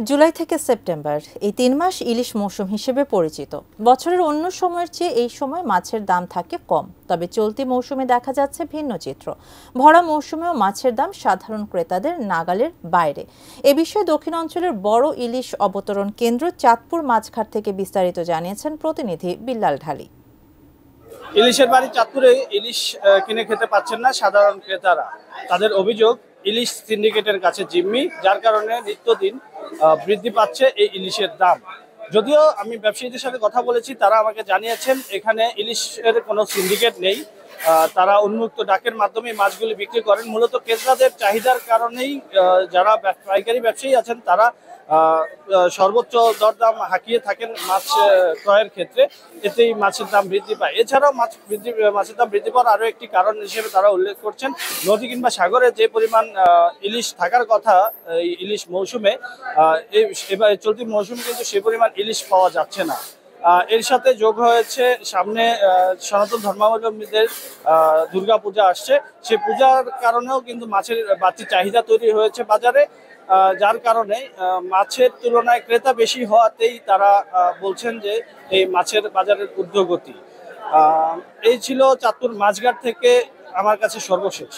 জুলাই থেকে সেপ্টেম্বর এই ৩ মাস ইলিশ মৌসুম হিসেবে পরিচিত। বছরের অন্য সময়ের চেয়ে এই সময় মাছের দাম থাকে কম, তবে চলতি মৌসুমে দেখা যাচ্ছে ভিন্ন চিত্র। ভরা মৌসুমেও মাছের দাম সাধারণ ক্রেতাদের নাগালের বাইরে। এ বিষয়ে দক্ষিণ অঞ্চলের বড় ইলিশ অবতরণ কেন্দ্র চাঁদপুর মাছঘাট থেকে বিস্তারিত জানিয়েছেন প্রতিনিধি বিল্লাল ঢালী। ইলিশের বাড়ি চাঁদপুরে ইলিশ কিনে খেতে পাচ্ছেন না সাধারণ ক্রেতারা। তাদের অভিযোগ ইলিশ সিন্ডিকেটের কাছে জিম্মি, যার কারণে নিত্যদিন বৃদ্ধি পাচ্ছে এই ইলিশের দাম। যদিও আমি ব্যবসায়ীদের সাথে কথা বলেছি, তারা আমাকে জানিয়েছেন এখানে ইলিশের কোনো সিন্ডিকেট নেই। তারা উন্মুক্ত ডাকের মাধ্যমে মাছগুলি বিক্রি করেন। মূলত ক্রেতাদের চাহিদার কারণেই যারা পাইকারি ব্যবসায়ী আছেন তারা সর্বোচ্চ দরদাম হাঁকিয়ে থাকেন মাছ ক্রয়ের ক্ষেত্রে, এতেই মাছের দাম বৃদ্ধি পায়। এছাড়াও মাছের দাম বৃদ্ধি পাওয়ার আরও একটি কারণ হিসেবে তারা উল্লেখ করছেন, নদী কিংবা সাগরে যে পরিমাণ ইলিশ থাকার কথা এই ইলিশ মৌসুমে, এবার চলতি মৌসুমে কিন্তু সে পরিমাণ ইলিশ পাওয়া যাচ্ছে না। এর সাথে যোগ হয়েছে সামনে সনাতন ধর্মাবলম্বীদের দুর্গাপূজা আসছে। সে পূজার কারণেও কিন্তু মাছের বাড়তি চাহিদা তৈরি হয়েছে বাজারে, যার কারণে মাছের তুলনায় ক্রেতা বেশি হওয়াতেই তারা বলছেন যে এই মাছের বাজারের ঊর্ধ্বগতি। এই ছিল চাঁদপুর মাছঘাট থেকে আমার কাছে সর্বশেষ।